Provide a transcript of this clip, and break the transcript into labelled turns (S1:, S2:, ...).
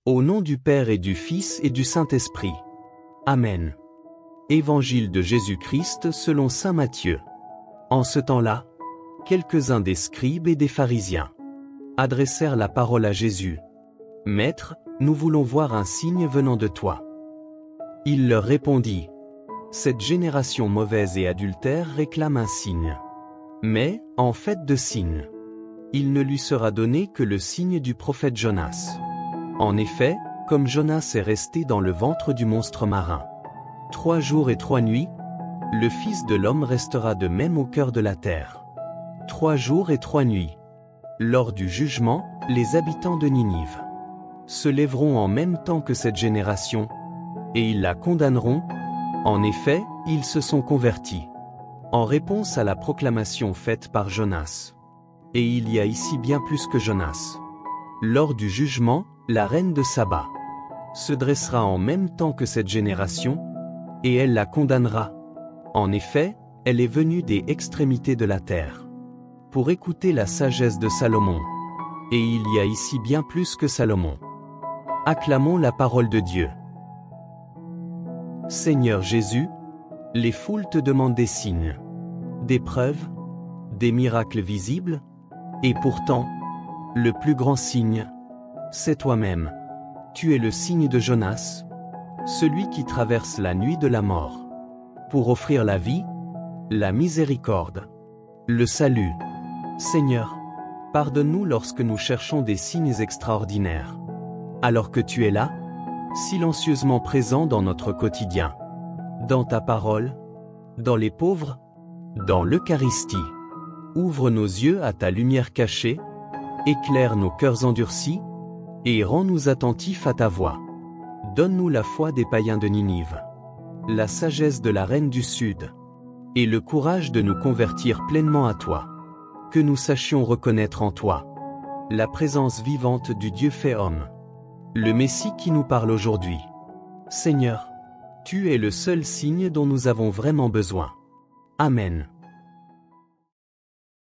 S1: Au nom du Père et du Fils et du Saint-Esprit. Amen. Évangile de Jésus-Christ selon saint Matthieu. En ce temps-là, quelques-uns des scribes et des pharisiens adressèrent la parole à Jésus. « Maître, nous voulons voir un signe venant de toi. » Il leur répondit. « Cette génération mauvaise et adultère réclame un signe. Mais, en fait de signe, il ne lui sera donné que le signe du prophète Jonas. En effet, comme Jonas est resté dans le ventre du monstre marin 3 jours et 3 nuits, le Fils de l'homme restera de même au cœur de la terre. 3 jours et 3 nuits. Lors du jugement, les habitants de Ninive se lèveront en même temps que cette génération, et ils la condamneront. En effet, ils se sont convertis en réponse à la proclamation faite par Jonas. Et il y a ici bien plus que Jonas. Lors du jugement, la reine de Saba se dressera en même temps que cette génération, et elle la condamnera. En effet, elle est venue des extrémités de la terre pour écouter la sagesse de Salomon. Et il y a ici bien plus que Salomon. Acclamons la parole de Dieu. Seigneur Jésus, les foules te demandent des signes, des preuves, des miracles visibles, et pourtant, le plus grand signe, c'est toi-même. Tu es le signe de Jonas, celui qui traverse la nuit de la mort, pour offrir la vie, la miséricorde, le salut. Seigneur, pardonne-nous lorsque nous cherchons des signes extraordinaires, alors que tu es là, silencieusement présent dans notre quotidien, dans ta parole, dans les pauvres, dans l'Eucharistie. Ouvre nos yeux à ta lumière cachée, éclaire nos cœurs endurcis, et rends-nous attentifs à ta voix. Donne-nous la foi des païens de Ninive, la sagesse de la reine du Sud, et le courage de nous convertir pleinement à toi. Que nous sachions reconnaître en toi la présence vivante du Dieu fait homme, le Messie qui nous parle aujourd'hui. Seigneur, tu es le seul signe dont nous avons vraiment besoin. Amen.